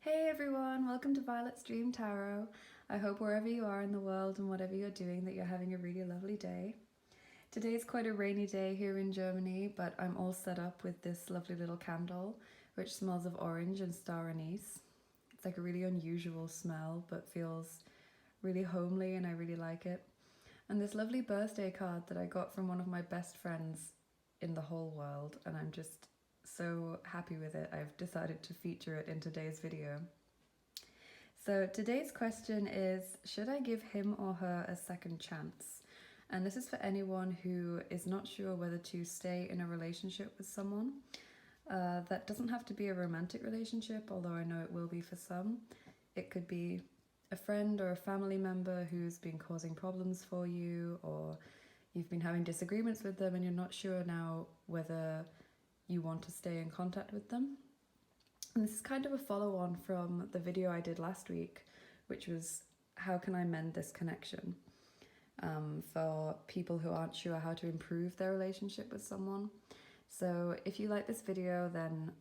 Hey everyone, welcome to Violet's Dream Tarot. I hope wherever you are in the world and whatever you're doing that you're having a really lovely day. Today's quite a rainy day here in Germany, but I'm all set up with this lovely little candle which smells of orange and star anise. It's like a really unusual smell but feels really homely and I really like it. And this lovely birthday card that I got from one of my best friends in the whole world, and I'm just so happy with it. I've decided to feature it in today's video. So today's question is, should I give him or her a second chance? And this is for anyone who is not sure whether to stay in a relationship with someone. That doesn't have to be a romantic relationship, although I know it will be for some. It could be a friend or a family member who's been causing problems for you, or you've been having disagreements with them and you're not sure now whether you want to stay in contact with them. And this is kind of a follow-on from the video I did last week, which was how can I mend this connection, for people who aren't sure how to improve their relationship with someone. So if you like this video, then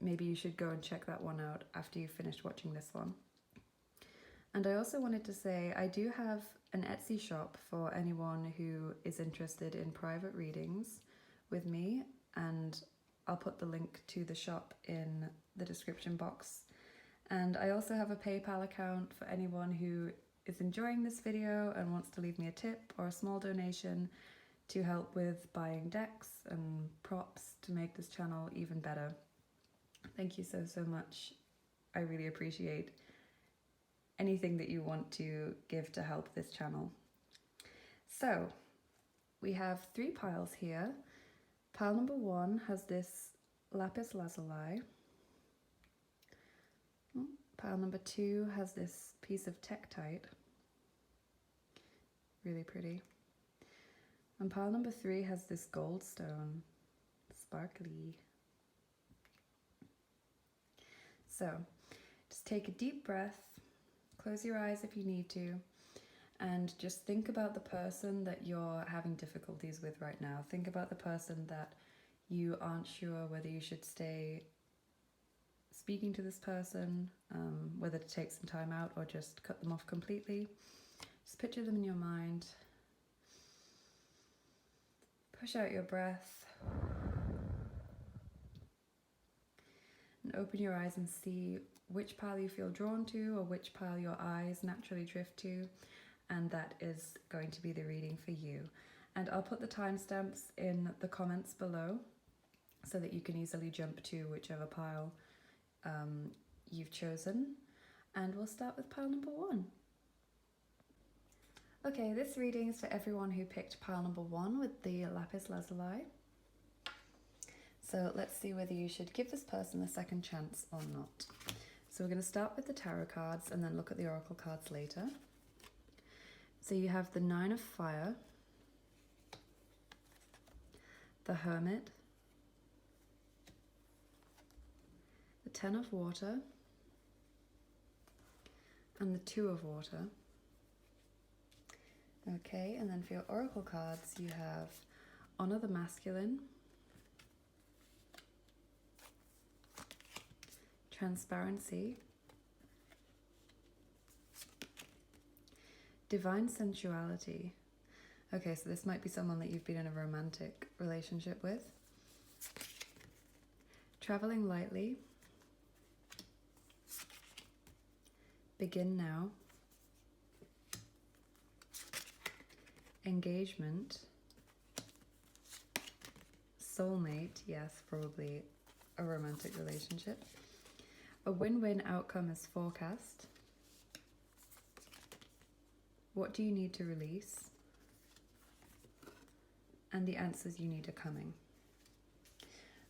maybe you should go and check that one out after you've finished watching this one. And I also wanted to say I do have an Etsy shop for anyone who is interested in private readings with me, and I'll put the link to the shop in the description box. And I also have a PayPal account for anyone who is enjoying this video and wants to leave me a tip or a small donation to help with buying decks and props to make this channel even better. Thank you so much. I really appreciate anything that you want to give to help this channel. So we have 3 piles here. Pile number 1 has this lapis lazuli. Pile number 2 has this piece of tektite. Really pretty. And pile number 3 has this goldstone. Sparkly. So just take a deep breath. Close your eyes if you need to, and just think about the person that you're having difficulties with right now. Think about the person that you aren't sure whether you should stay speaking to this person, whether to take some time out or just cut them off completely. Just picture them in your mind. Push out your breath. And open your eyes and see which pile you feel drawn to or which pile your eyes naturally drift to, and that is going to be the reading for you. And I'll put the timestamps in the comments below so that you can easily jump to whichever pile you've chosen. And we'll start with pile number 1. Okay, this reading is for everyone who picked pile number 1 with the lapis lazuli. So let's see whether you should give this person a second chance or not. So we're going to start with the tarot cards and then look at the oracle cards later. So you have the 9 of fire, the hermit, the 10 of water, and the 2 of water. Okay, and then for your oracle cards you have honor the masculine, transparency, divine sensuality. Okay, so this might be someone that you've been in a romantic relationship with. Traveling lightly, begin now, engagement, soulmate, yes, probably a romantic relationship. A win-win outcome is forecast. What do you need to release? And the answers you need are coming.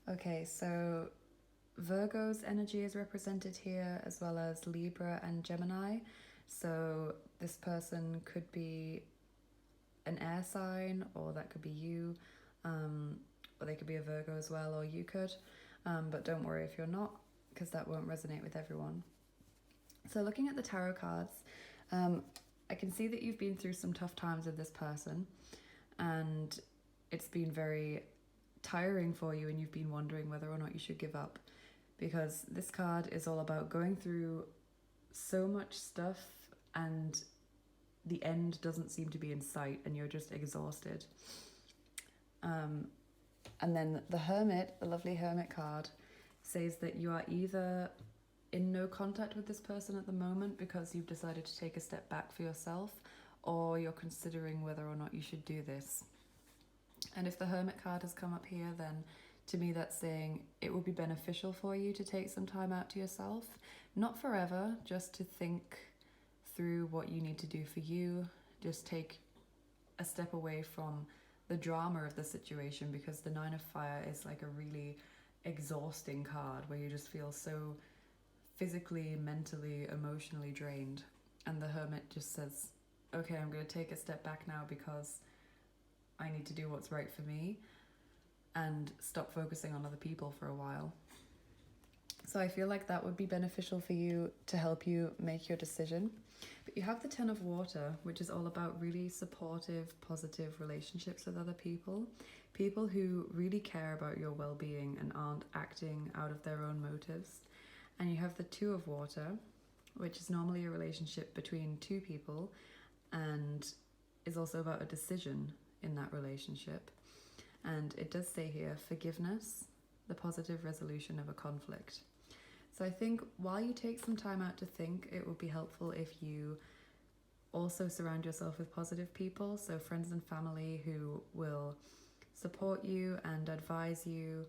Okay, so Virgo's energy is represented here, as well as Libra and Gemini. So this person could be an air sign, or that could be you, or they could be a Virgo as well, or you could, but don't worry if you're not, because that won't resonate with everyone. So looking at the tarot cards, I can see that you've been through some tough times with this person, and it's been very tiring for you, and you've been wondering whether or not you should give up. because this card is all about going through so much stuff and the end doesn't seem to be in sight and you're just exhausted. And then the Hermit, the lovely Hermit card, says that you are either in no contact with this person at the moment because you've decided to take a step back for yourself, or you're considering whether or not you should do this. And if the Hermit card has come up here, then to me that's saying it will be beneficial for you to take some time out to yourself. Not forever, just to think through what you need to do for you. Just take a step away from the drama of the situation, because the Nine of Fire is like a really exhausting card where you just feel so physically, mentally, emotionally drained. And the Hermit just says, okay, I'm going to take a step back now because I need to do what's right for me and stop focusing on other people for a while. So I feel like that would be beneficial for you to help you make your decision. But you have the Ten of Water, which is all about really supportive, positive relationships with other people. People who really care about your well-being and aren't acting out of their own motives. And you have the Two of Water, which is normally a relationship between two people and is also about a decision in that relationship. And it does say here, forgiveness, the positive resolution of a conflict. So I think while you take some time out to think, it would be helpful if you also surround yourself with positive people, so friends and family who will support you and advise you,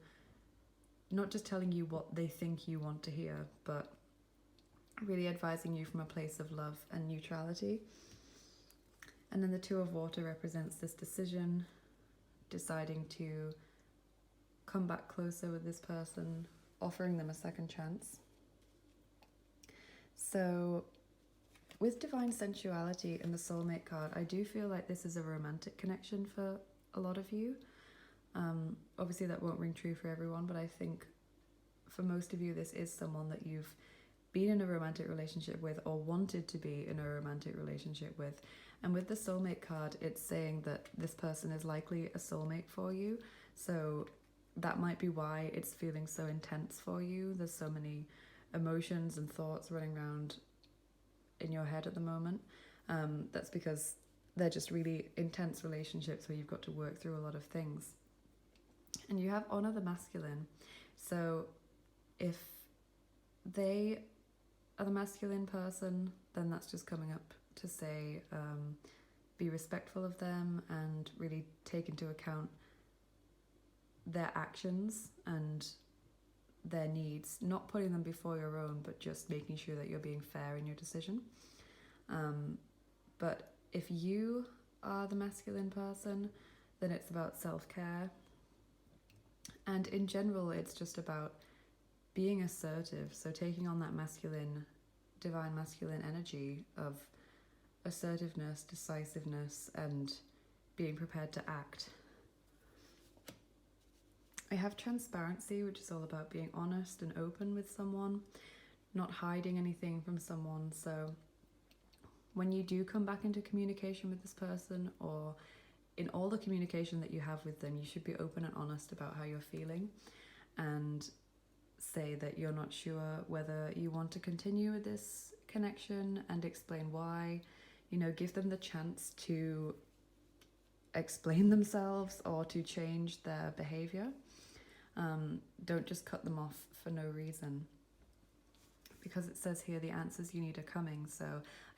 not just telling you what they think you want to hear, but really advising you from a place of love and neutrality. And then the Two of Water represents this decision, deciding to come back closer with this person, offering them a second chance. So with Divine Sensuality and the Soulmate card, I do feel like this is a romantic connection for a lot of you. Obviously that won't ring true for everyone, but I think for most of you this is someone that you've been in a romantic relationship with or wanted to be in a romantic relationship with. And with the Soulmate card, it's saying that this person is likely a soulmate for you. So that might be why it's feeling so intense for you. There's so many emotions and thoughts running around in your head at the moment. That's because they're just really intense relationships where you've got to work through a lot of things. And you have Honor the Masculine. So if they are the masculine person, then that's just coming up to say be respectful of them and really take into account their actions and their needs, not putting them before your own, but just making sure that you're being fair in your decision. But if you are the masculine person, then it's about self-care. And in general, it's just about being assertive. So taking on that masculine, divine masculine energy of assertiveness, decisiveness, and being prepared to act. I have Transparency, which is all about being honest and open with someone, not hiding anything from someone. So when you do come back into communication with this person, or in all the communication that you have with them, you should be open and honest about how you're feeling and say that you're not sure whether you want to continue with this connection and explain why. You know, give them the chance to explain themselves or to change their behavior. Don't just cut them off for no reason, because it says here the answers you need are coming. So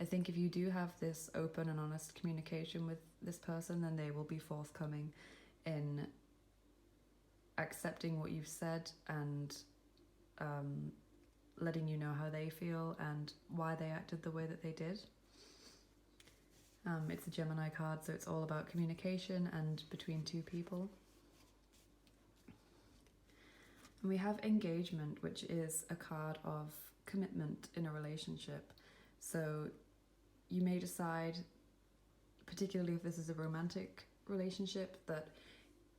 I think if you do have this open and honest communication with this person, then they will be forthcoming in accepting what you've said and letting you know how they feel and why they acted the way that they did. It's a Gemini card, so it's all about communication and between two people. And we have Engagement, which is a card of commitment in a relationship. So you may decide, particularly if this is a romantic relationship, that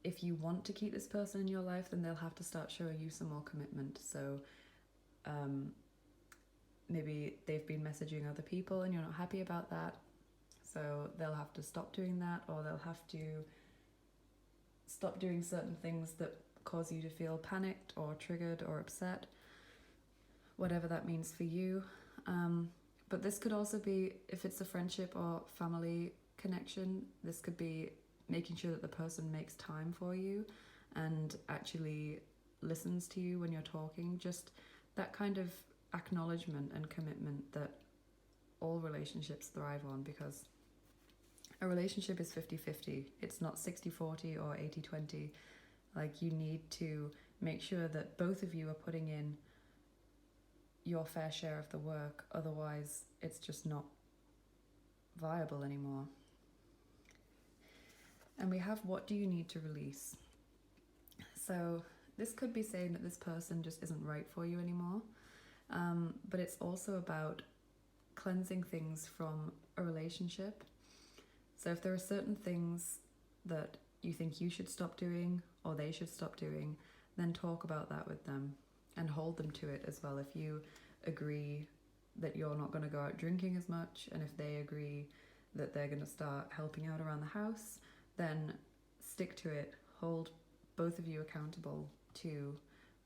if you want to keep this person in your life, then they'll have to start showing you some more commitment. So maybe they've been messaging other people and you're not happy about that. So they'll have to stop doing that, or they'll have to stop doing certain things that cause you to feel panicked or triggered or upset. whatever that means for you. But this could also be, if it's a friendship or family connection, this could be making sure that the person makes time for you and actually listens to you when you're talking. Just that kind of acknowledgement and commitment that all relationships thrive on, because a relationship is 50-50. It's not 60-40 or 80-20. Like, you need to make sure that both of you are putting in your fair share of the work, otherwise it's just not viable anymore. And we have, what do you need to release? So this could be saying that this person just isn't right for you anymore, but it's also about cleansing things from a relationship. So if there are certain things that you think you should stop doing or they should stop doing, then talk about that with them and hold them to it as well. If you agree that you're not going to go out drinking as much, and if they agree that they're going to start helping out around the house, then stick to it. Hold both of you accountable to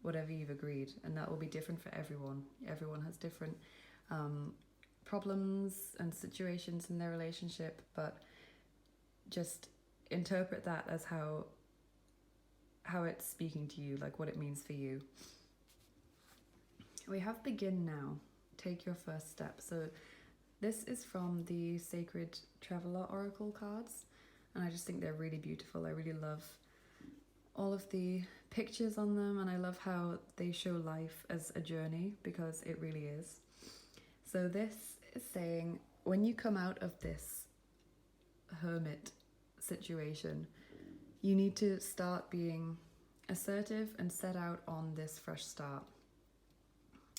whatever you've agreed, and that will be different for everyone. Everyone has different problems and situations in their relationship, but just interpret that as how it's speaking to you, like what it means for you. We have begin now, take your first step. So this is from the Sacred Traveler Oracle cards, and I just think they're really beautiful. I really love all of the pictures on them, and I love how they show life as a journey, because it really is. So this is saying, when you come out of this hermit situation, you need to start being assertive and set out on this fresh start.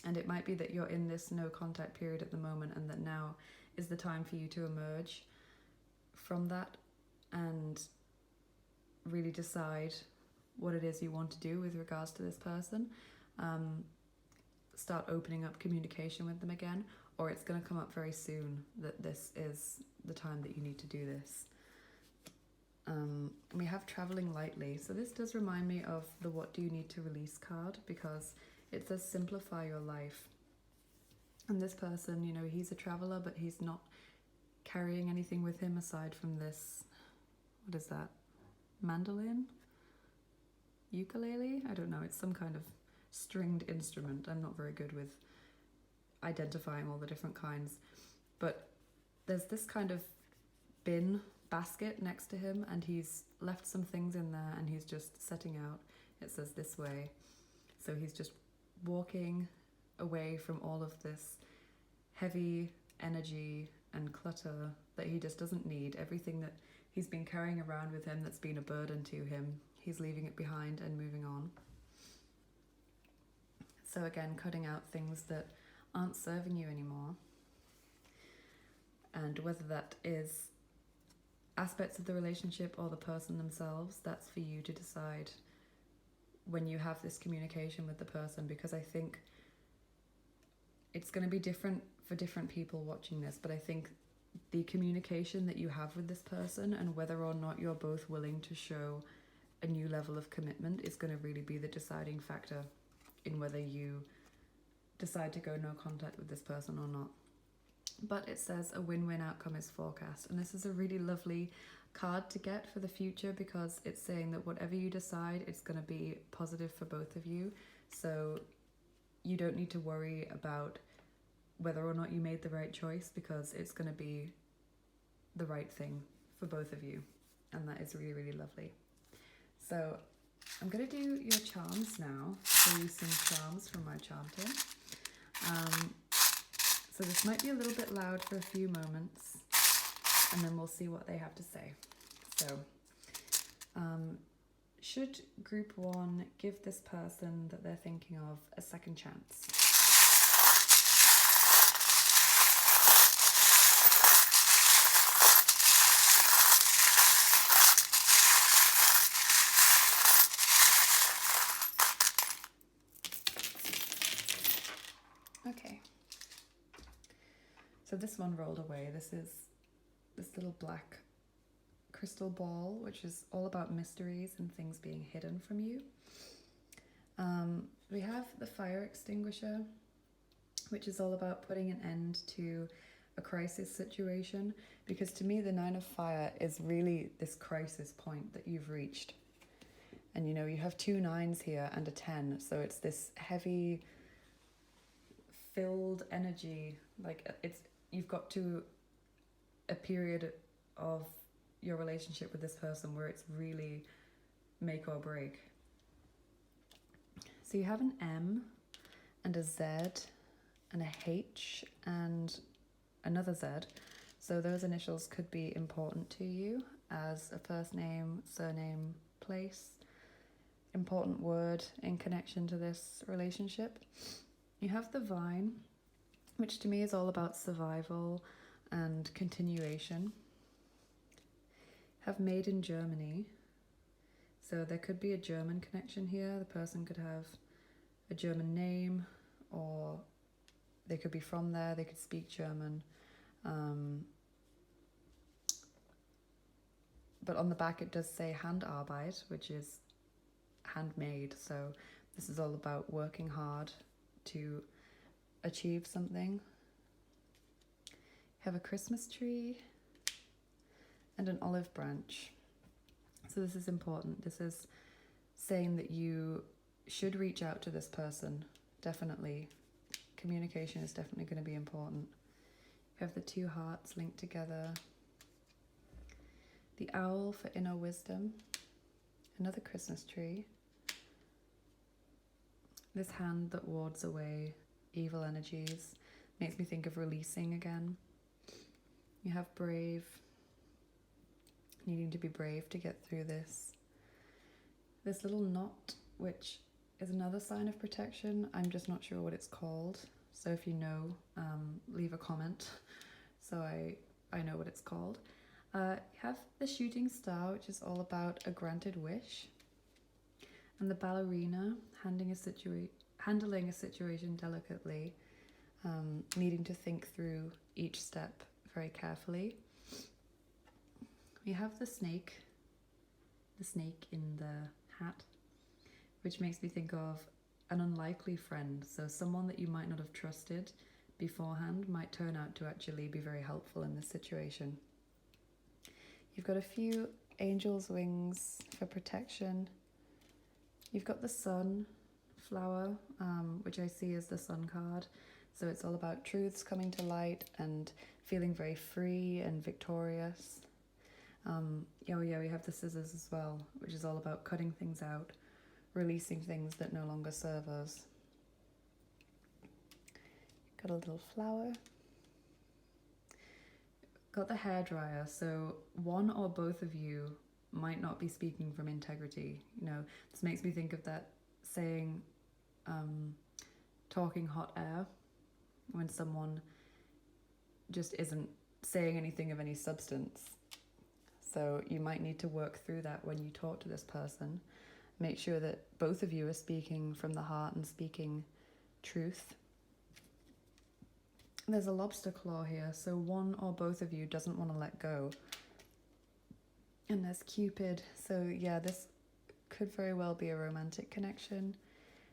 And it might be that you're in this no contact period at the moment, and that now is the time for you to emerge from that and really decide what it is you want to do with regards to this person. Start opening up communication with them again, or it's going to come up very soon that this is the time that you need to do this. We have traveling lightly. So this does remind me of the what do you need to release card, because it says simplify your life. And this person, you know, he's a traveler, but he's not carrying anything with him aside from this, what is that? Mandolin? Ukulele? I don't know. It's some kind of stringed instrument. I'm not very good with identifying all the different kinds. But there's this kind of basket next to him, and he's left some things in there, and he's just setting out. It says this way. So he's just walking away from all of this heavy energy and clutter that he just doesn't need. Everything that he's been carrying around with him that's been a burden to him, he's leaving it behind and moving on. So again, cutting out things that aren't serving you anymore. And whether that is aspects of the relationship or the person themselves, that's for you to decide when you have this communication with the person, because I think it's going to be different for different people watching this, but I think the communication that you have with this person and whether or not you're both willing to show a new level of commitment is going to really be the deciding factor in whether you decide to go no contact with this person or not. But it says a win-win outcome is forecast, and this is a really lovely card to get for the future, because it's saying that whatever you decide, it's going to be positive for both of you. So you don't need to worry about whether or not you made the right choice, because it's going to be the right thing for both of you, and that is really, really lovely. So I'm going to do your charms now, show you some charms from my chanting. So this might be a little bit loud for a few moments, and then we'll see what they have to say. So, should group one give this person that they're thinking of a second chance? Okay. So this one rolled away. This is this little black crystal ball, which is all about mysteries and things being hidden from you. We have the fire extinguisher, which is all about putting an end to a crisis situation, because to me the Nine of Fire is really this crisis point that you've reached. And you have 2 9s here and a 10, so it's this heavy filled energy. Like you've got to a period of your relationship with this person where it's really make or break. So you have an M and a Z and a H and another Z. So those initials could be important to you as a first name, surname, place, important word in connection to this relationship. You have the Vine, which to me is all about survival and continuation. Have Made in Germany. So there could be a German connection here. The person could have a German name, or they could be from there, they could speak German. But on the back it does say Handarbeit, which is handmade. So this is all about working hard to achieve something. You have a Christmas tree and an olive branch. So this is important. This is saying that you should reach out to this person, definitely. Communication is definitely going to be important. You have the 2 hearts linked together. The owl for inner wisdom. Another Christmas tree. This hand that wards away evil energies. Makes me think of releasing again. You have brave. Needing to be brave to get through this. This little knot, which is another sign of protection. I'm just not sure what it's called. So if you know, leave a comment so I know what it's called. You have the shooting star, which is all about a granted wish. And the ballerina, handling a situation delicately, needing to think through each step very carefully. We have the snake in the hat, which makes me think of an unlikely friend. So someone that you might not have trusted beforehand might turn out to actually be very helpful in this situation. You've got a few angel's wings for protection. You've got the sun flower, which I see as the sun card. So it's all about truths coming to light and feeling very free and victorious. We have the scissors as well, which is all about cutting things out, releasing things that no longer serve us. Got a little flower. Got the hairdryer, so one or both of you might not be speaking from integrity. This makes me think of that saying, talking hot air, when someone just isn't saying anything of any substance. So you might need to work through that when you talk to this person. Make sure that both of you are speaking from the heart and speaking truth. There's a lobster claw here, so one or both of you doesn't want to let go. And there's Cupid, so yeah, this could very well be a romantic connection.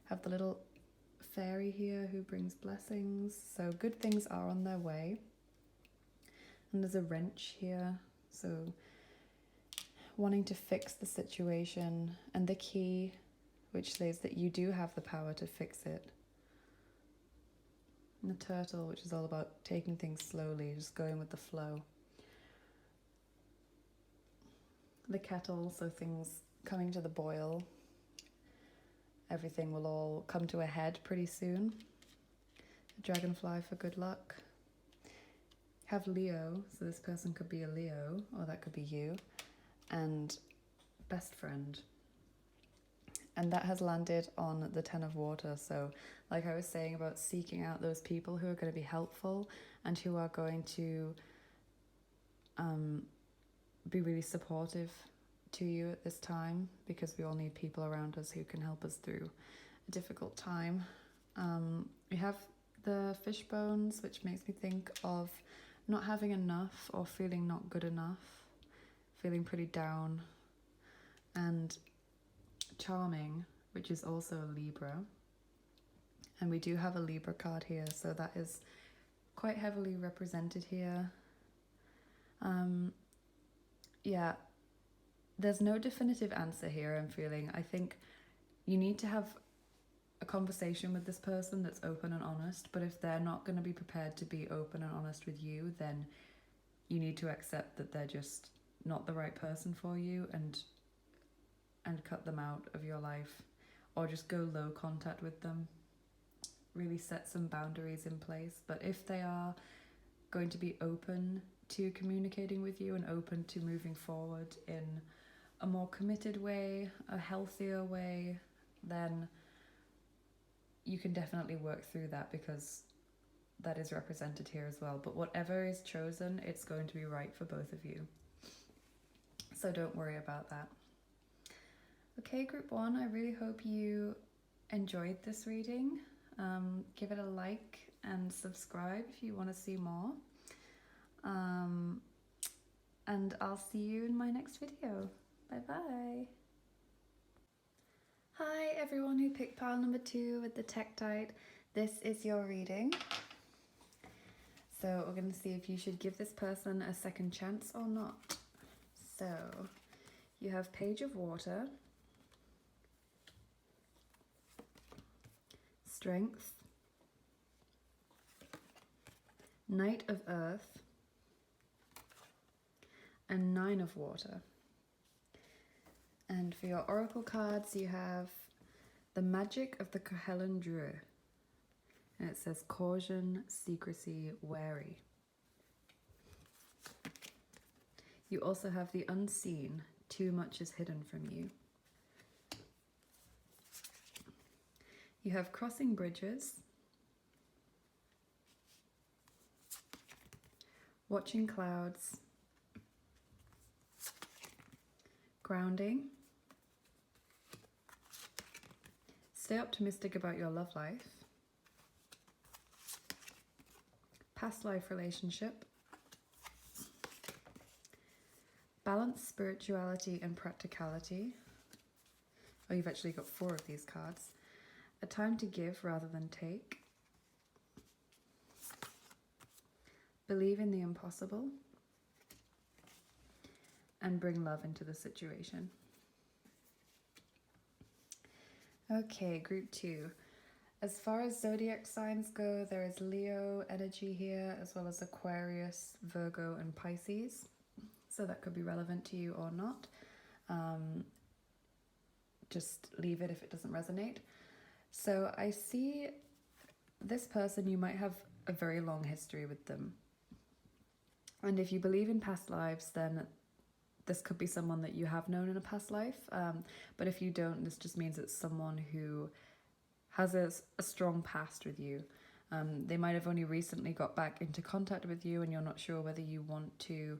Have the little fairy here who brings blessings, so good things are on their way. And there's a wrench here, so wanting to fix the situation, and the key, which says that you do have the power to fix it. And the turtle, which is all about taking things slowly, just going with the flow. The kettle, so things coming to the boil. Everything will all come to a head pretty soon. The dragonfly for good luck. Have Leo, so this person could be a Leo, or that could be you. And best friend. And that has landed on the 10 of water. So like I was saying about seeking out those people who are going to be helpful and who are going to be really supportive to you at this time, because we all need people around us who can help us through a difficult time. We have the fish bones, which makes me think of not having enough or feeling not good enough, feeling pretty down. And charming, which is also a Libra. And we do have a Libra card here, so that is quite heavily represented here. Yeah, there's no definitive answer here, I'm feeling. I think you need to have a conversation with this person that's open and honest, but if they're not going to be prepared to be open and honest with you, then you need to accept that they're just not the right person for you and cut them out of your life, or just go low contact with them. Really set some boundaries in place. But if they are going to be open to communicating with you and open to moving forward in a more committed way, a healthier way, then you can definitely work through that, because that is represented here as well. But whatever is chosen, it's going to be right for both of you. So don't worry about that. Okay, group 1, I really hope you enjoyed this reading. Give it a like and subscribe if you want to see more. And I'll see you in my next video. Bye bye. Hi everyone who picked pile number 2 with the Tektite. This is your reading. So we're going to see if you should give this person a second chance or not. So you have Page of Water, Strength, Knight of Earth, and 9 of Water. And for your oracle cards, you have the Magic of the Cohellan Drew. And it says caution, secrecy, wary. You also have the Unseen, too much is hidden from you. You have Crossing Bridges, Watching Clouds, Grounding, Stay optimistic about your love life, Past life relationship, Balance spirituality and practicality. Oh, you've actually got 4 of these cards. A time to give rather than take, Believe in the impossible, and Bring love into the situation. Okay, group 2. As far as zodiac signs go, there is Leo energy here, as well as Aquarius, Virgo, and Pisces. So that could be relevant to you or not. Just leave it if it doesn't resonate. So I see this person, you might have a very long history with them. And if you believe in past lives, then this could be someone that you have known in a past life. But if you don't, this just means it's someone who has a strong past with you. They might have only recently got back into contact with you, and you're not sure whether you want to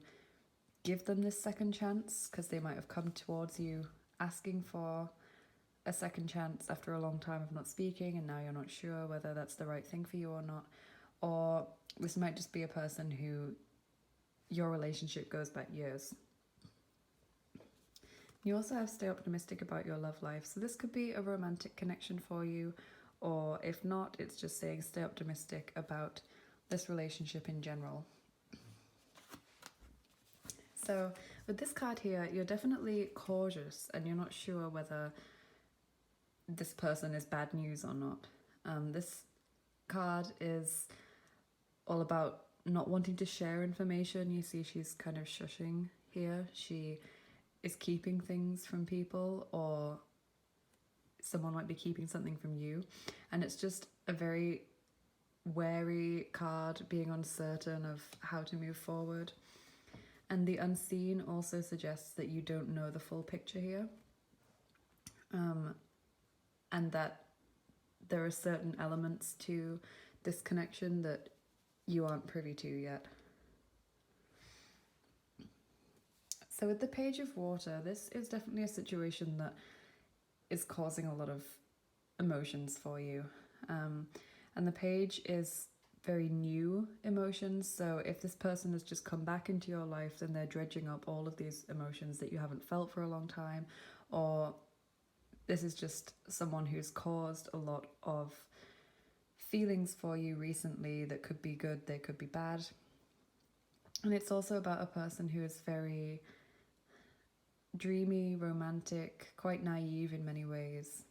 give them this second chance, because they might have come towards you asking for a second chance after a long time of not speaking, and now you're not sure whether that's the right thing for you or not. Or this might just be a person who your relationship goes back years. You also have Stay optimistic about your love life. So this could be a romantic connection for you, or if not, it's just saying stay optimistic about this relationship in general. So with this card here, you're definitely cautious and you're not sure whether this person is bad news or not. This card is all about not wanting to share information. You see she's kind of shushing here. She is keeping things from people, or someone might be keeping something from you. And it's just a very wary card, being uncertain of how to move forward. And the Unseen also suggests that you don't know the full picture here. And that there are certain elements to this connection that you aren't privy to yet. So with the Page of Water, this is definitely a situation that is causing a lot of emotions for you. And the Page is very new emotions. So if this person has just come back into your life, then they're dredging up all of these emotions that you haven't felt for a long time. Or this is just someone who's caused a lot of feelings for you recently that could be good, they could be bad. And it's also about a person who is very dreamy, romantic, quite naive in many ways.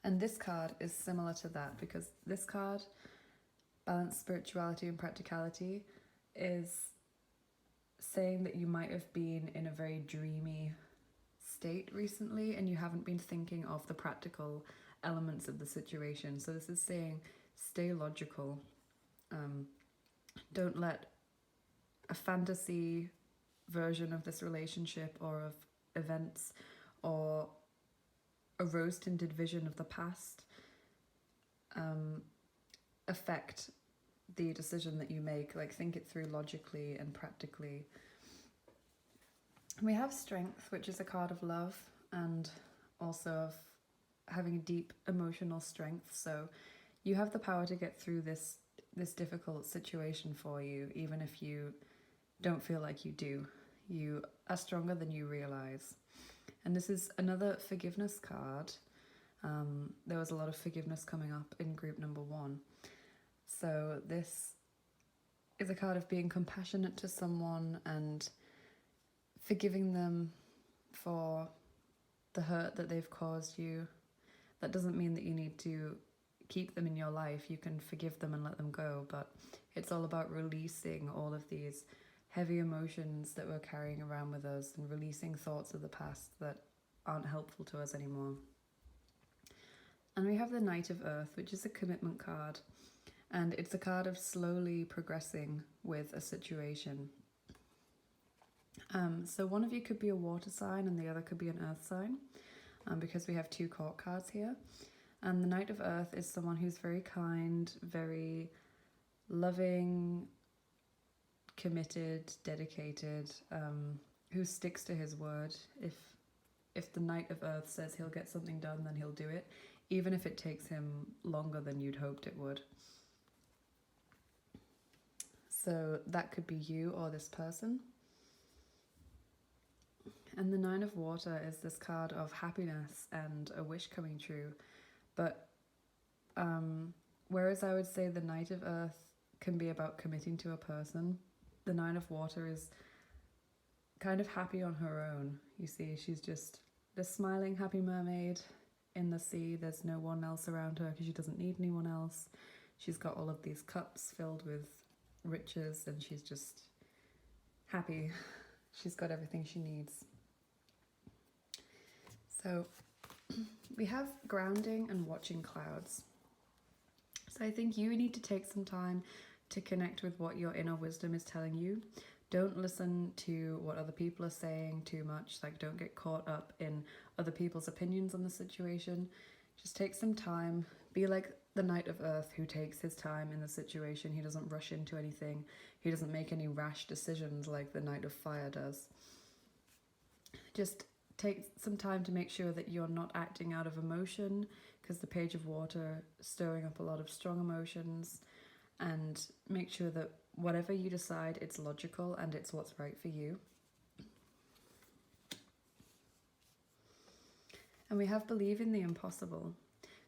And this card is similar to that, because this card, balance, spirituality and practicality, is saying that you might have been in a very dreamy state recently and you haven't been thinking of the practical elements of the situation. So this is saying stay logical. Don't let a fantasy version of this relationship or of events or a rose-tinted vision of the past affect the decision that you make. Like, think it through logically and practically. We have Strength, which is a card of love and also of having deep emotional strength. So you have the power to get through this difficult situation for you, even if you don't feel like you do. You are stronger than you realize. And this is another forgiveness card. There was a lot of forgiveness coming up in group number 1. So this is a card of being compassionate to someone and forgiving them for the hurt that they've caused you. That doesn't mean that you need to keep them in your life. You can forgive them and let them go, but it's all about releasing all of these heavy emotions that we're carrying around with us and releasing thoughts of the past that aren't helpful to us anymore. And we have the Knight of Earth, which is a commitment card, and it's a card of slowly progressing with a situation. So one of you could be a water sign and the other could be an earth sign, because we have 2 court cards here. And the Knight of Earth is someone who's very kind, very loving, committed, dedicated, who sticks to his word. If the Knight of Earth says he'll get something done, then he'll do it, even if it takes him longer than you'd hoped it would. So that could be you or this person. And the Nine of Water is this card of happiness and a wish coming true. But whereas I would say the Knight of Earth can be about committing to a person, the Nine of Water is kind of happy on her own. You see, she's just this smiling, happy mermaid in the sea. There's no one else around her because she doesn't need anyone else. She's got all of these cups filled with riches and she's just happy. She's got everything she needs. So we have grounding and watching clouds. So I think you need to take some time to connect with what your inner wisdom is telling you. Don't listen to what other people are saying too much. Like, don't get caught up in other people's opinions on the situation. Just take some time. Be like the Knight of Earth who takes his time in the situation. He doesn't rush into anything. He doesn't make any rash decisions like the Knight of Fire does. Just take some time to make sure that you're not acting out of emotion, because the Page of Water is stirring up a lot of strong emotions, and make sure that whatever you decide, it's logical and it's what's right for you. And we have Believe in the Impossible.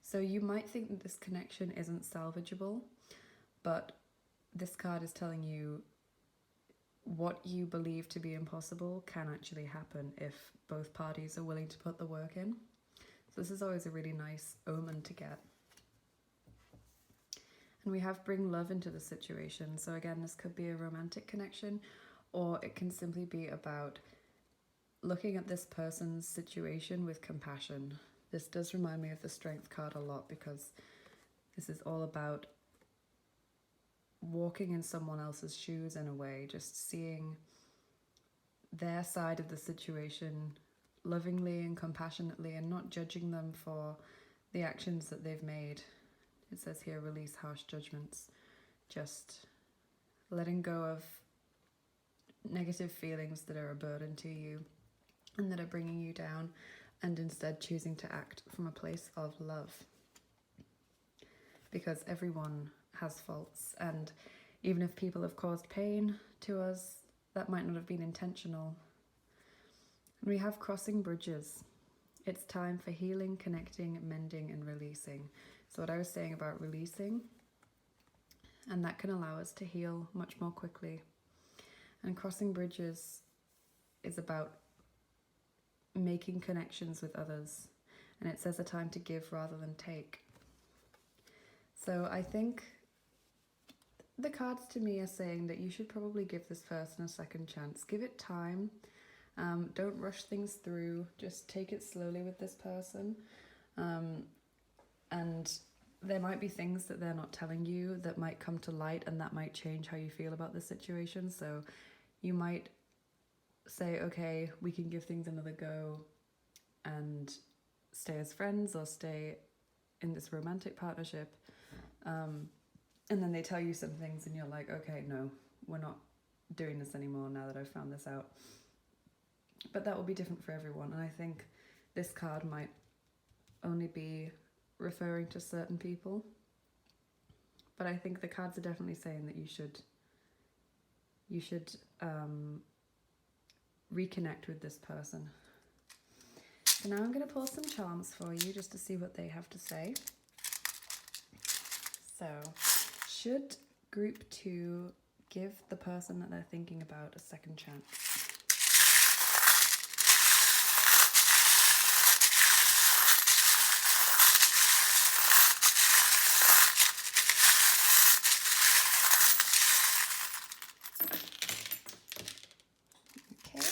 So you might think that this connection isn't salvageable, but this card is telling you what you believe to be impossible can actually happen if both parties are willing to put the work in. So this is always a really nice omen to get. And we have Bring Love into the situation. So again, this could be a romantic connection, or it can simply be about looking at this person's situation with compassion. This does remind me of the Strength card a lot, because this is all about walking in someone else's shoes in a way, just seeing their side of the situation lovingly and compassionately, and not judging them for the actions that they've made. It says here, release harsh judgments. Just letting go of negative feelings that are a burden to you and that are bringing you down, and instead choosing to act from a place of love. Because everyone has faults, and even if people have caused pain to us, that might not have been intentional. And we have Crossing Bridges, It's time for healing, connecting, mending, and releasing. So what I was saying about releasing, and that can allow us to heal much more quickly. And crossing bridges is about making connections with others. And it says a time to give rather than take. So I think the cards to me are saying that you should probably give this person a second chance. Give it time. Don't rush things through. Just take it slowly with this person. And there might be things that they're not telling you that might come to light, and that might change how you feel about the situation. So you might say, okay, we can give things another go and stay as friends or stay in this romantic partnership. And then they tell you some things and you're like, okay, no, we're not doing this anymore now that I've found this out. But that will be different for everyone. And I think this card might only be referring to certain people. But I think the cards are definitely saying that you should reconnect with this person. So now I'm going to pull some charms for you just to see what they have to say. So, should group 2 give the person that they're thinking about a second chance? Okay.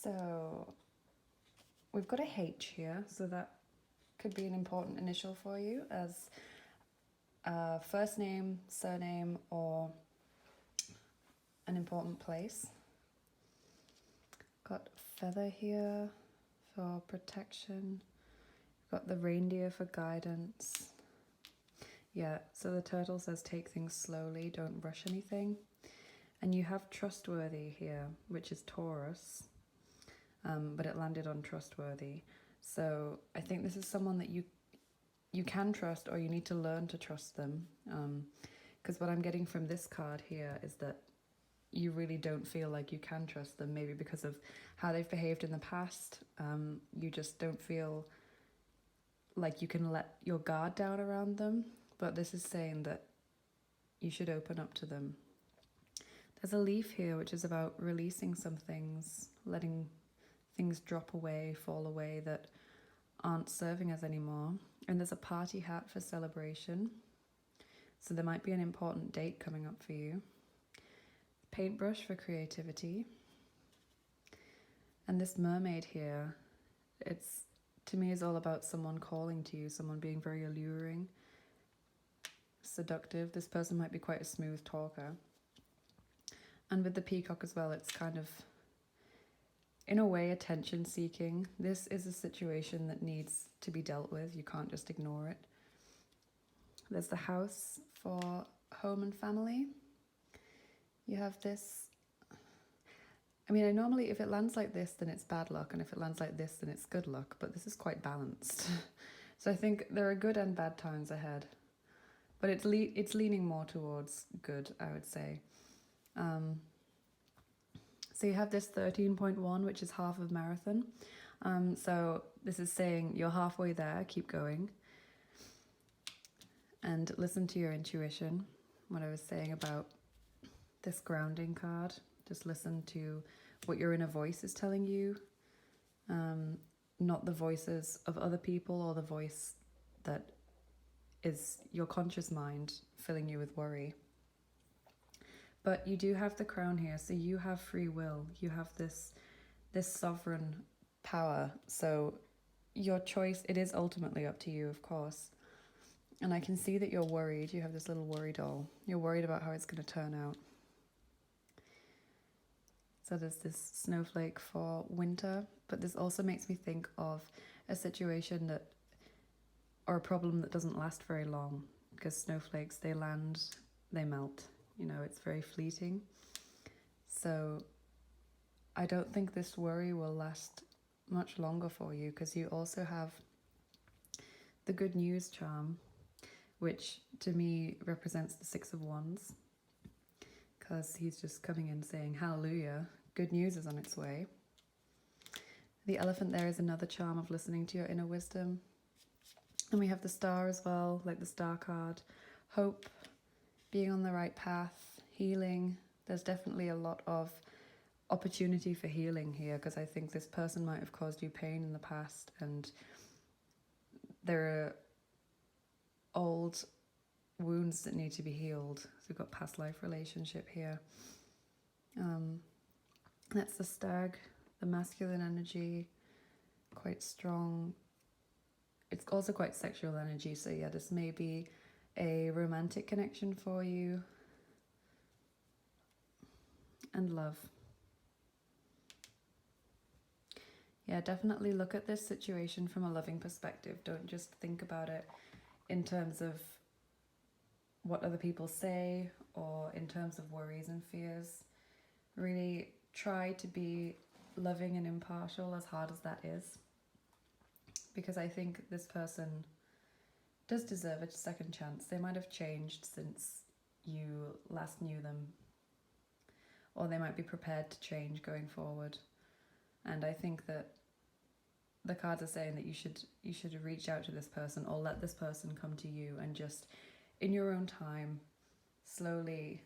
So, we've got a H here, so that could be an important initial for you as first name, surname, or an important place. Got feather here for protection. Got the reindeer for guidance. Yeah, so the turtle says take things slowly, don't rush anything. And you have trustworthy here, which is Taurus, but it landed on trustworthy. So I think this is someone that you can trust, or you need to learn to trust them. Because what I'm getting from this card here is that you really don't feel like you can trust them, maybe because of how they've behaved in the past. You just don't feel like you can let your guard down around them. But this is saying that you should open up to them. There's a leaf here which is about releasing some things, letting things drop away, fall away that aren't serving us anymore. And there's a party hat for celebration. So there might be an important date coming up for you. Paintbrush for creativity. And this mermaid here, it's, to me, is all about someone calling to you, someone being very alluring, seductive. This person might be quite a smooth talker. And with the peacock as well, it's kind of, in a way, attention seeking. This is a situation that needs to be dealt with. You can't just ignore it. There's the house for home and family. You have this, I mean, I normally, if it lands like this, then it's bad luck. And if it lands like this, then it's good luck. But this is quite balanced. So I think there are good and bad times ahead. But it's leaning more towards good, I would say. So you have this 13.1, which is half of marathon. So this is saying you're halfway there, keep going. And listen to your intuition. What I was saying about this grounding card. Just listen to what your inner voice is telling you. Not the voices of other people or the voice that is your conscious mind filling you with worry. But you do have the crown here, so you have free will. You have this sovereign power. So your choice, it is ultimately up to you, of course. And I can see that you're worried. You have this little worry doll. You're worried about how it's going to turn out. So there's this snowflake for winter, but this also makes me think of a situation that, or a problem that doesn't last very long, because snowflakes, they land, they melt. You know, it's very fleeting. So I don't think this worry will last much longer for you, because you also have the good news charm, which to me represents the 6 of Wands, because he's just coming in saying, hallelujah, good news is on its way. The elephant there is another charm of listening to your inner wisdom. And we have the star as well, like the star card. Hope, being on the right path, healing. There's definitely a lot of opportunity for healing here, because I think this person might have caused you pain in the past, and there are old wounds that need to be healed. So we've got past life relationship here. That's the stag, the masculine energy, quite strong. It's also quite sexual energy, so yeah, this may be a romantic connection for you. And love. Yeah, definitely look at this situation from a loving perspective. Don't just think about it in terms of what other people say or in terms of worries and fears. Really try to be loving and impartial, as hard as that is, because I think this person does deserve a second chance. They might have changed since you last knew them, or they might be prepared to change going forward. And I think that the cards are saying that you should reach out to this person, or let this person come to you, and just in your own time slowly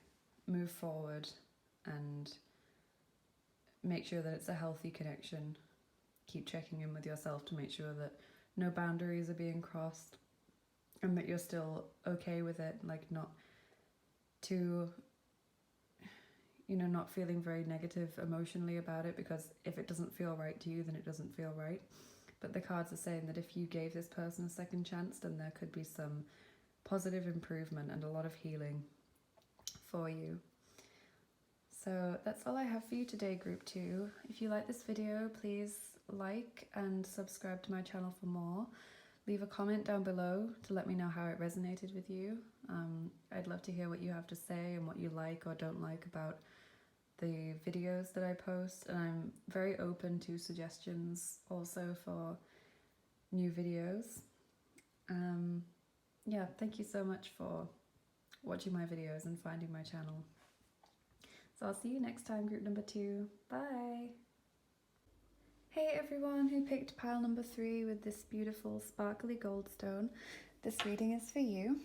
move forward and make sure that it's a healthy connection. Keep checking in with yourself to make sure that no boundaries are being crossed and that you're still okay with it, like not too, not feeling very negative emotionally about it, because if it doesn't feel right to you, then it doesn't feel right. But the cards are saying that if you gave this person a second chance, then there could be some positive improvement and a lot of healing for you. So that's all I have for you today, Group 2. If you like this video, please like and subscribe to my channel for more. Leave a comment down below to let me know how it resonated with you. I'd love to hear what you have to say and what you like or don't like about the videos that I post, and I'm very open to suggestions also for new videos. Yeah, thank you so much for watching my videos and finding my channel. So I'll see you next time, group number 2. Bye! Hey everyone who picked pile number 3 with this beautiful sparkly gold stone. This reading is for you.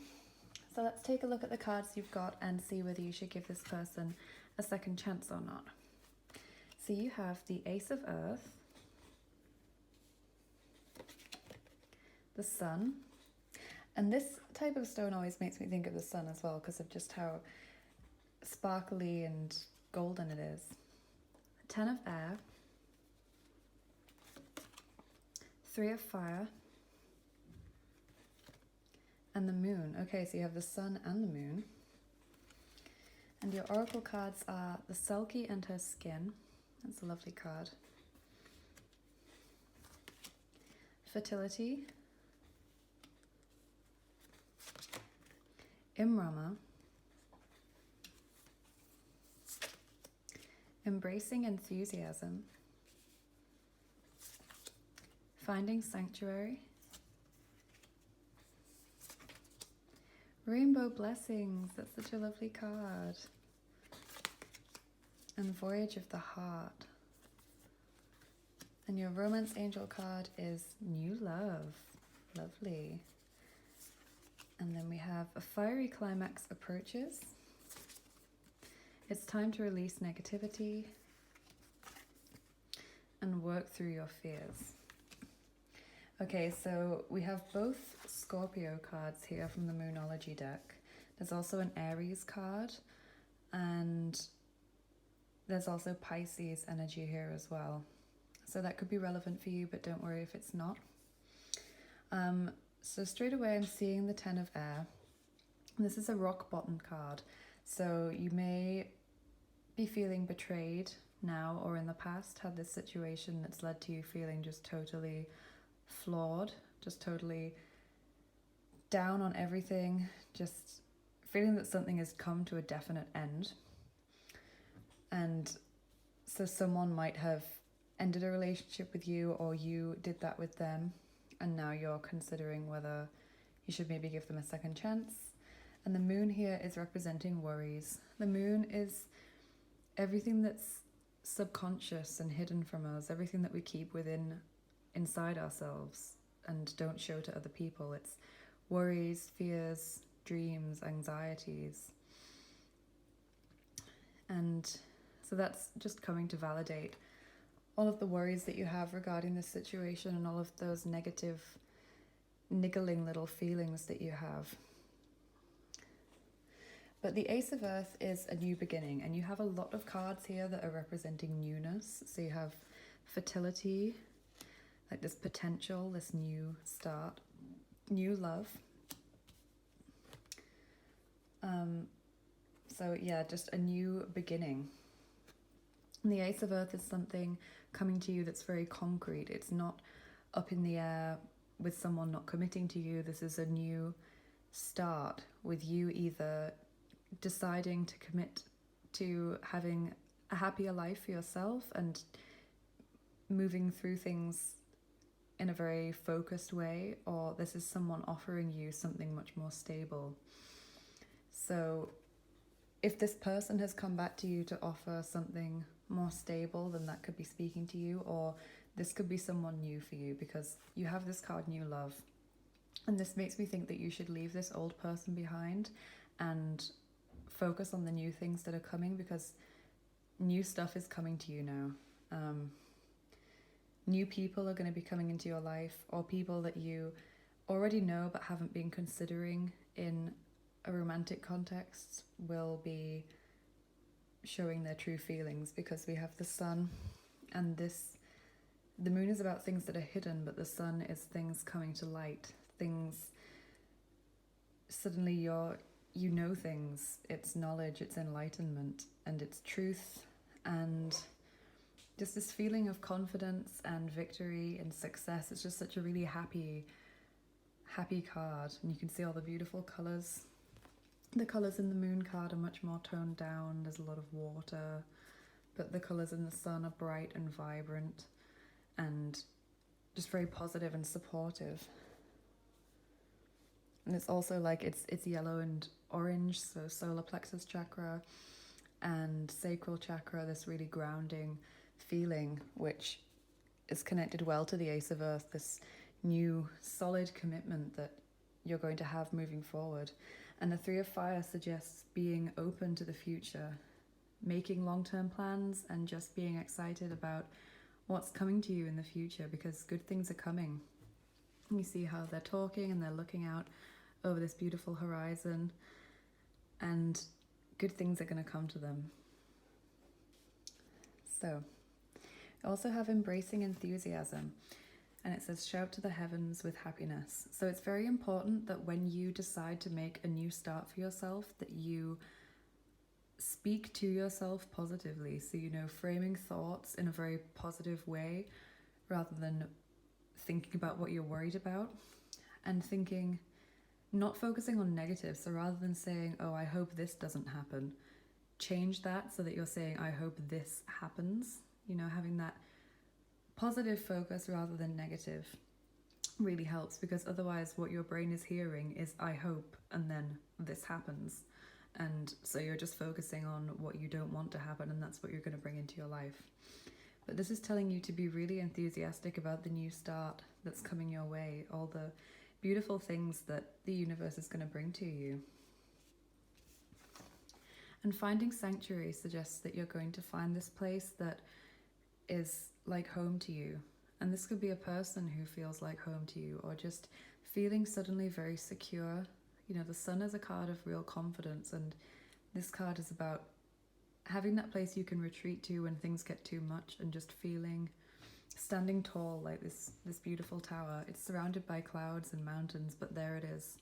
So let's take a look at the cards you've got and see whether you should give this person a second chance or not. So you have the Ace of Earth, the Sun, and this type of stone always makes me think of the sun as well, because of just how sparkly and golden it is. The Ten of Air, 3 of Fire, and the Moon. Okay, so you have the Sun and the Moon. And your oracle cards are the Selkie and her Skin. That's a lovely card. Fertility, Imrama, Embracing Enthusiasm, Finding Sanctuary, Rainbow Blessings. That's such a lovely card. And Voyage of the Heart. And your romance angel card is New Love. Lovely. And then we have a fiery climax approaches. It's time to release negativity and work through your fears. Okay, so we have both Scorpio cards here from the Moonology deck. There's also an Aries card, and there's also Pisces energy here as well. So that could be relevant for you, but don't worry if it's not. So straight away I'm seeing the Ten of Air. This is a rock bottom card. So you may be feeling betrayed now or in the past, had this situation that's led to you feeling just totally flawed, just totally down on everything, just feeling that something has come to a definite end. And so someone might have ended a relationship with you, or you did that with them, and now you're considering whether you should maybe give them a second chance. And the Moon here is representing worries. The Moon is everything that's subconscious and hidden from us, everything that we keep inside ourselves and don't show to other people. It's worries, fears, dreams, anxieties. And so that's just coming to validate all of the worries that you have regarding this situation and all of those negative, niggling little feelings that you have. But the Ace of Earth is a new beginning, and you have a lot of cards here that are representing newness. So you have fertility, like this potential, this new start, new love. So yeah, just a new beginning. And the Ace of Earth is something coming to you that's very concrete. It's not up in the air with someone not committing to you. This is a new start with you either deciding to commit to having a happier life for yourself and moving through things in a very focused way, or this is someone offering you something much more stable. So if this person has come back to you to offer something more stable, then that could be speaking to you, or this could be someone new for you, because you have this card, New Love. And this makes me think that you should leave this old person behind and focus on the new things that are coming, because new stuff is coming to you now. New people are going to be coming into your life, or people that you already know but haven't been considering in a romantic context will be showing their true feelings, because we have the sun, and the moon is about things that are hidden, but the sun is things coming to light, things suddenly you know things. It's knowledge, it's enlightenment, and it's truth, and just this feeling of confidence and victory and success. It's just such a really happy card, and you can see all the beautiful colours. The colours in the moon card are much more toned down. There's a lot of water, but the colours in the sun are bright and vibrant and just very positive and supportive. And it's also like it's yellow and orange, so solar plexus chakra and sacral chakra, this really grounding feeling, which is connected well to the Ace of Earth, this new solid commitment that you're going to have moving forward. And the Three of Fire suggests being open to the future, making long-term plans, and just being excited about what's coming to you in the future, because good things are coming. You see how they're talking and they're looking out over this beautiful horizon, and good things are going to come to them. So, I also have embracing enthusiasm. And it says, shout to the heavens with happiness. So it's very important that when you decide to make a new start for yourself, that you speak to yourself positively. So, framing thoughts in a very positive way, rather than thinking about what you're worried about, and not focusing on negative. So rather than saying, oh, I hope this doesn't happen, change that so that you're saying, I hope this happens. Having that positive focus rather than negative really helps, because otherwise what your brain is hearing is I hope, and then this happens, and so you're just focusing on what you don't want to happen, and that's what you're going to bring into your life. But this is telling you to be really enthusiastic about the new start that's coming your way, all the beautiful things that the universe is going to bring to you. And finding sanctuary suggests that you're going to find this place that is like home to you. And this could be a person who feels like home to you, or just feeling suddenly very secure. The sun is a card of real confidence, and this card is about having that place you can retreat to when things get too much, and just standing tall like this beautiful tower. It's surrounded by clouds and mountains, but there it is,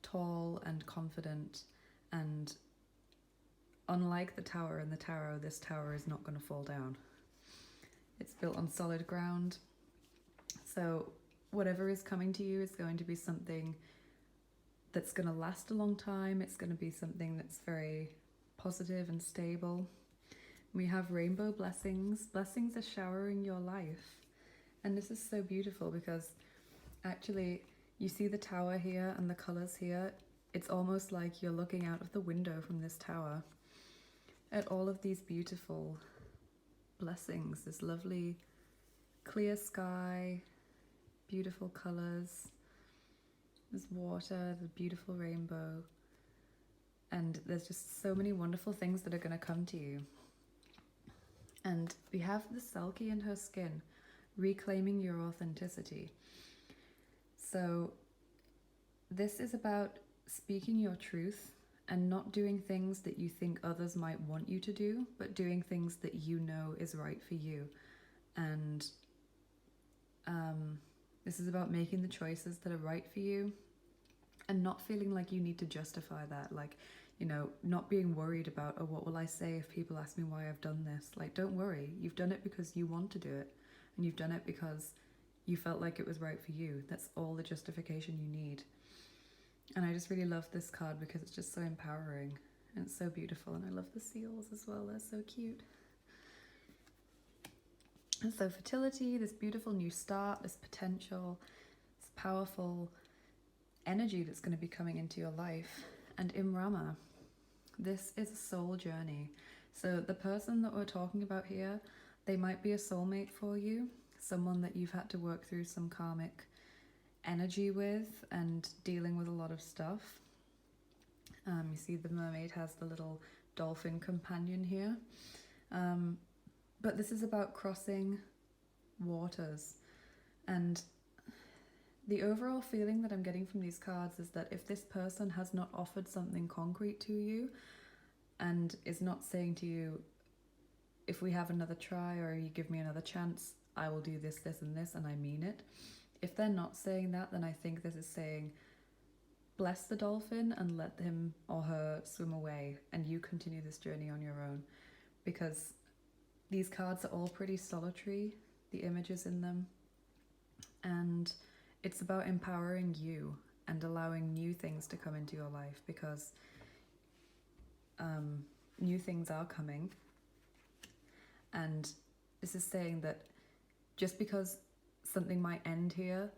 tall and confident. And unlike the tower in the tarot, this tower is not going to fall down. It's built on solid ground. So whatever is coming to you is going to be something that's going to last a long time. It's going to be something that's very positive and stable. We have rainbow blessings. Blessings are showering your life. And this is so beautiful, because actually you see the tower here and the colors here. It's almost like you're looking out of the window from this tower at all of these beautiful blessings, this lovely clear sky, beautiful colors, there's water, the beautiful rainbow, and there's just so many wonderful things that are going to come to you. And we have the Selkie in her skin, reclaiming your authenticity. So this is about speaking your truth and not doing things that you think others might want you to do, but doing things that you know is right for you. And this is about making the choices that are right for you and not feeling like you need to justify that. Like, you know, not being worried about, oh, what will I say if people ask me why I've done this? Like, don't worry. You've done it because you want to do it. And you've done it because you felt like it was right for you. That's all the justification you need. And I just really love this card because it's just so empowering and it's so beautiful. And I love the seals as well. They're so cute. And so fertility, this beautiful new start, this potential, this powerful energy that's going to be coming into your life. And Imrama, this is a soul journey. So the person that we're talking about here, they might be a soulmate for you, someone that you've had to work through some karmic energy with and dealing with a lot of stuff. You see the mermaid has the little dolphin companion here. But this is about crossing waters. And the overall feeling that I'm getting from these cards is that if this person has not offered something concrete to you and is not saying to you, if we have another try or you give me another chance, I will do this, this, and this, and I mean it. If they're not saying that, then I think this is saying, bless the dolphin and let him or her swim away, and you continue this journey on your own. Because these cards are all pretty solitary, the images in them, and it's about empowering you and allowing new things to come into your life, because new things are coming. And this is saying that just because something might end here,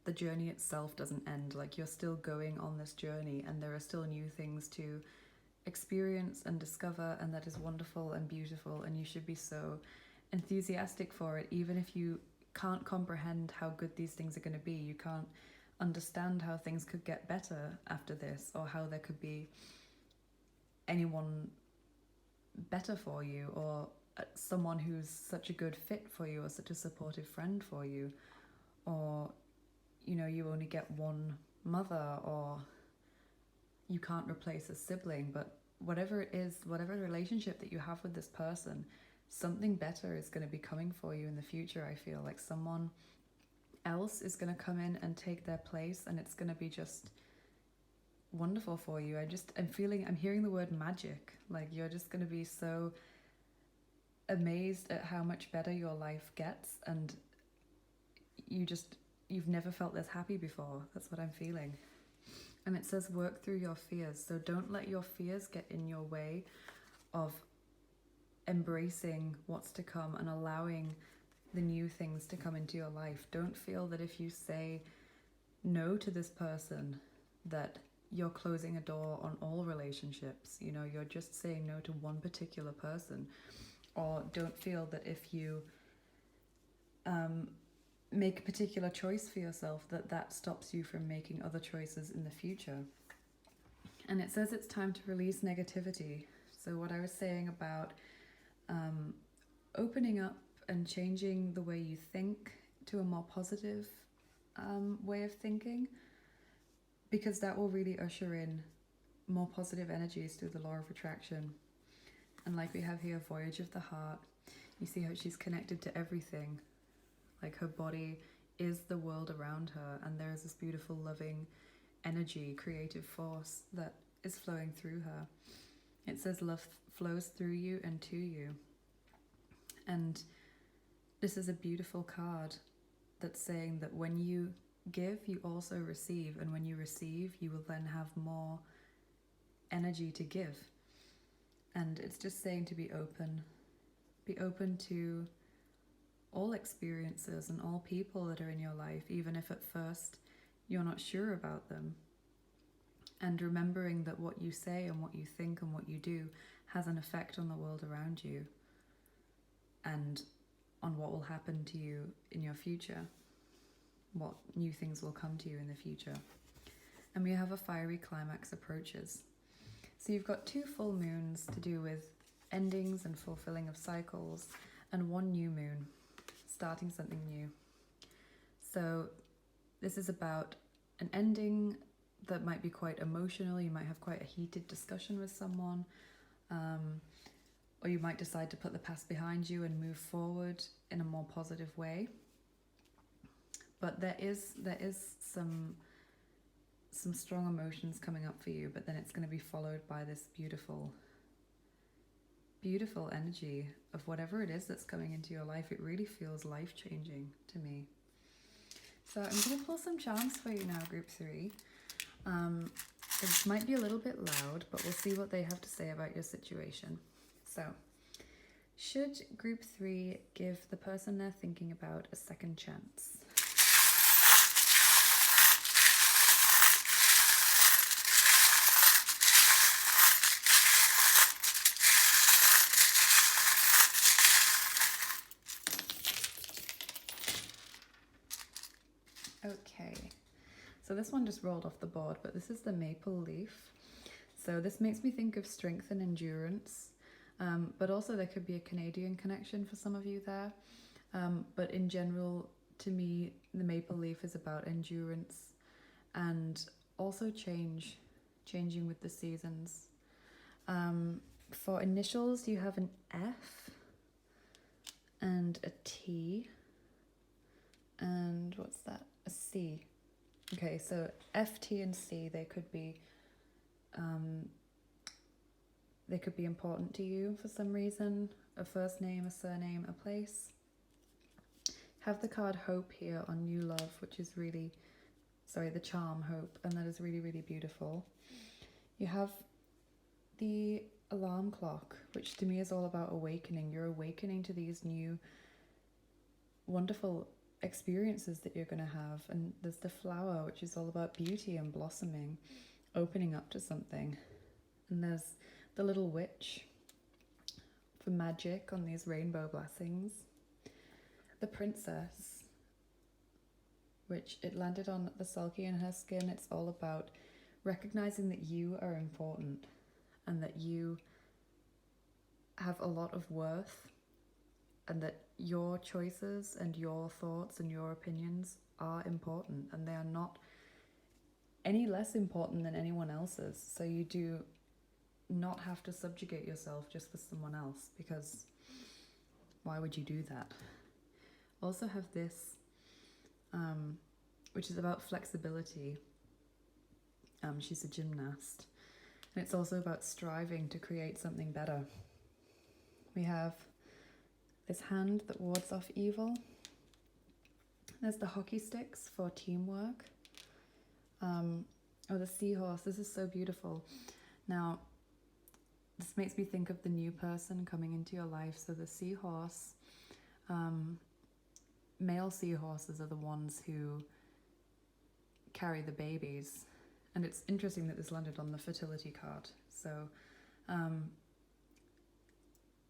the journey itself doesn't end. Like, you're still going on this journey and there are still new things to experience and discover, and that is wonderful and beautiful, and you should be so enthusiastic for it. Even if you can't comprehend how good these things are going to be, you can't understand how things could get better after this, or how there could be anyone better for you, or someone who's such a good fit for you, or such a supportive friend for you, or, you know, you only get one mother, or you can't replace a sibling. But whatever it is, whatever relationship that you have with this person, something better is going to be coming for you in the future. I feel like someone else is going to come in and take their place, and it's going to be just wonderful for you. I'm hearing the word magic. Like, you're just going to be so amazed at how much better your life gets, and you've never felt this happy before. That's what I'm feeling. And it says work through your fears. So don't let your fears get in your way of embracing what's to come and allowing the new things to come into your life. Don't feel that if you say no to this person that you're closing a door on all relationships. You know, you're just saying no to one particular person. Or don't feel that if you make a particular choice for yourself, that stops you from making other choices in the future. And it says it's time to release negativity. So what I was saying about opening up and changing the way you think to a more positive way of thinking, because that will really usher in more positive energies through the law of attraction. And like we have here, voyage of the heart, you see how she's connected to everything. Like, her body is the world around her, and there is this beautiful, loving energy, creative force that is flowing through her. It says love flows through you and to you. And this is a beautiful card that's saying that when you give, you also receive, and when you receive, you will then have more energy to give. And it's just saying to be open to all experiences and all people that are in your life, even if at first you're not sure about them. And remembering that what you say and what you think and what you do has an effect on the world around you. and on what will happen to you in your future, what new things will come to you in the future. And we have a fiery climax approaches. So you've got 2 full moons to do with endings and fulfilling of cycles, and 1 new moon, starting something new. So this is about an ending that might be quite emotional. You might have quite a heated discussion with someone, or you might decide to put the past behind you and move forward in a more positive way. But there is some strong emotions coming up for you, but then it's going to be followed by this beautiful energy of whatever it is that's coming into your life. It really feels life-changing to me. So I'm going to pull some charms for you now, group 3. It might be a little bit loud, but we'll see what they have to say about your situation. So, should group 3 give the person they're thinking about a second chance? Okay, so this one just rolled off the board, but this is the maple leaf. So this makes me think of strength and endurance, but also there could be a Canadian connection for some of you there. But in general, to me, the maple leaf is about endurance and also changing with the seasons. For initials, you have an F and a T, and what's that? A C. Okay, so F, T, and C, they could be important to you for some reason. A first name, a surname, a place. Have the card Hope here on New Love, which is really, the charm Hope, and that is really, really beautiful. You have the alarm clock, which to me is all about awakening. You're awakening to these new wonderful experiences that you're going to have. And there's the flower, which is all about beauty and blossoming, opening up to something. And there's the little witch for magic on these rainbow blessings. The princess, which it landed on the sulky in her skin. It's all about recognizing that you are important and that you have a lot of worth, and that your choices and your thoughts and your opinions are important, and they are not any less important than anyone else's. So you do not have to subjugate yourself just for someone else, because why would you do that? Also have this, which is about flexibility. She's a gymnast, and it's also about striving to create something better. We have this hand that wards off evil. There's the hockey sticks for teamwork. The seahorse. This is so beautiful. Now, this makes me think of the new person coming into your life. So the seahorse, male seahorses are the ones who carry the babies. And it's interesting that this landed on the fertility card. So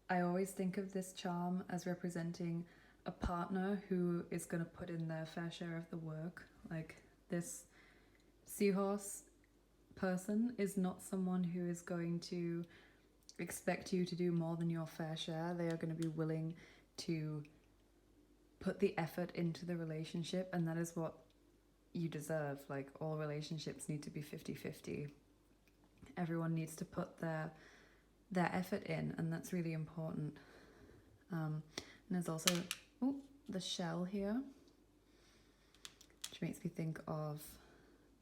I always think of this charm as representing a partner who is going to put in their fair share of the work. Like, this seahorse person is not someone who is going to expect you to do more than your fair share. They are going to be willing to put the effort into the relationship, and that is what you deserve. Like, all relationships need to be 50-50. Everyone needs to put their effort in, and that's really important. And there's also the shell here, which makes me think of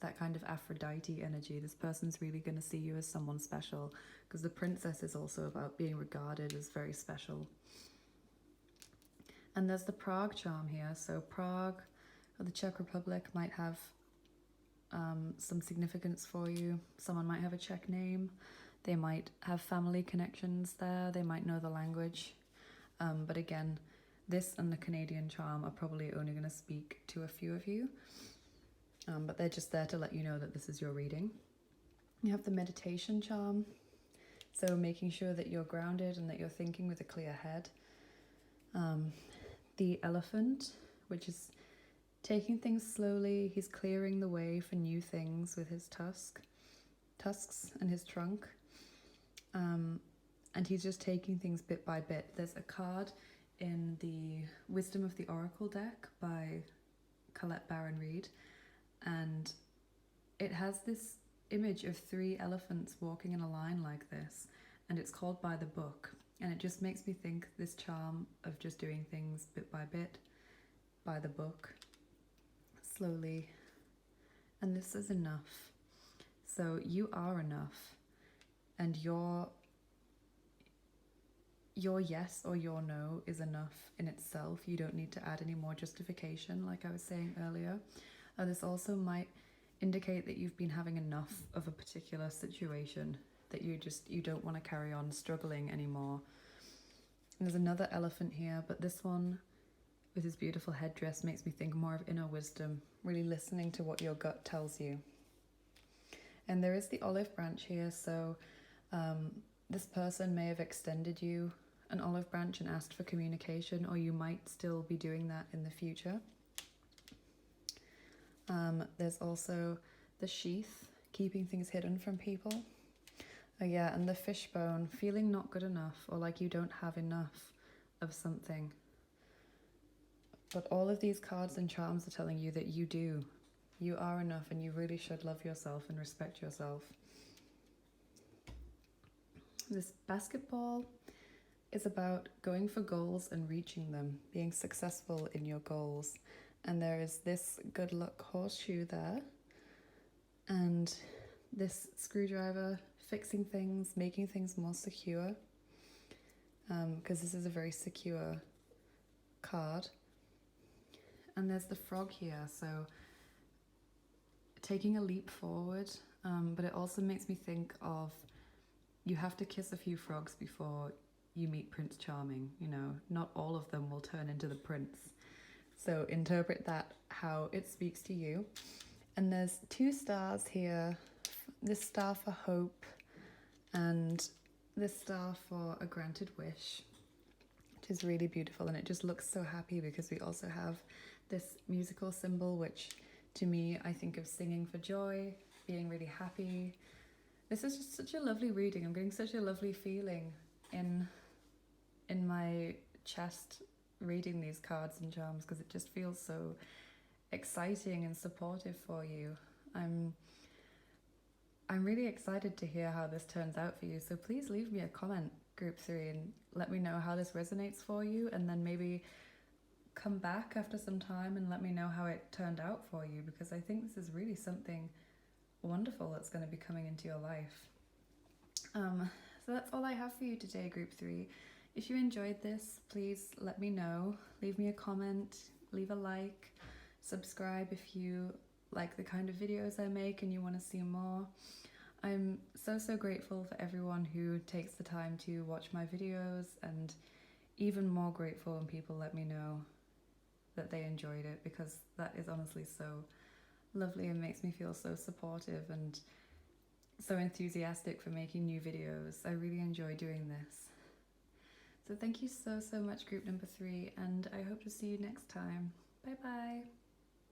that kind of Aphrodite energy. This person's really going to see you as someone special, because the princess is also about being regarded as very special. And there's the Prague charm here. So Prague, or the Czech Republic, might have some significance for you. Someone might have a Czech name. They might have family connections there. They might know the language. But again, this and the Canadian charm are probably only going to speak to a few of you. But they're just there to let you know that this is your reading. You have the meditation charm. So making sure that you're grounded and that you're thinking with a clear head. The elephant, which is taking things slowly. He's clearing the way for new things with his tusks and his trunk. And he's just taking things bit by bit. There's a card in the Wisdom of the Oracle deck by Colette Baron Reid, and it has this image of 3 elephants walking in a line like this, and it's called By the Book, and it just makes me think this charm of just doing things bit by bit, by the book, slowly, and this is enough. So you are enough, and your yes or your no is enough in itself. You don't need to add any more justification, like I was saying earlier. This also might indicate that you've been having enough of a particular situation, that you don't want to carry on struggling anymore. And there's another elephant here, but this one with his beautiful headdress makes me think more of inner wisdom, really listening to what your gut tells you. And there is the olive branch here, so this person may have extended you an olive branch and asked for communication, or you might still be doing that in the future. There's also the sheath, keeping things hidden from people. Oh yeah, and the fishbone, feeling not good enough, or like you don't have enough of something. But all of these cards and charms are telling you that you do. You are enough, and you really should love yourself and respect yourself. This basketball is about going for goals and reaching them, being successful in your goals. And there is this good luck horseshoe there, and this screwdriver, fixing things, making things more secure, because this is a very secure card. And there's the frog here, so taking a leap forward, but it also makes me think of, you have to kiss a few frogs before you meet Prince Charming. You know, not all of them will turn into the prince. So interpret that how it speaks to you. And there's 2 stars here, this star for hope and this star for a granted wish, which is really beautiful. And it just looks so happy because we also have this musical symbol, which to me, I think of singing for joy, being really happy. This is just such a lovely reading. I'm getting such a lovely feeling in my chest reading these cards and charms, because it just feels so exciting and supportive for you. I'm really excited to hear how this turns out for you, so please leave me a comment, group 3, and let me know how this resonates for you, and then maybe come back after some time and let me know how it turned out for you, because I think this is really something wonderful that's going to be coming into your life. So that's all I have for you today, group 3. If you enjoyed this, please let me know. Leave me a comment, leave a like, subscribe if you like the kind of videos I make and you want to see more. I'm so grateful for everyone who takes the time to watch my videos, and even more grateful when people let me know that they enjoyed it, because that is honestly so lovely and makes me feel so supportive and so enthusiastic for making new videos. I really enjoy doing this. So thank you so much, group number 3, and I hope to see you next time. Bye bye.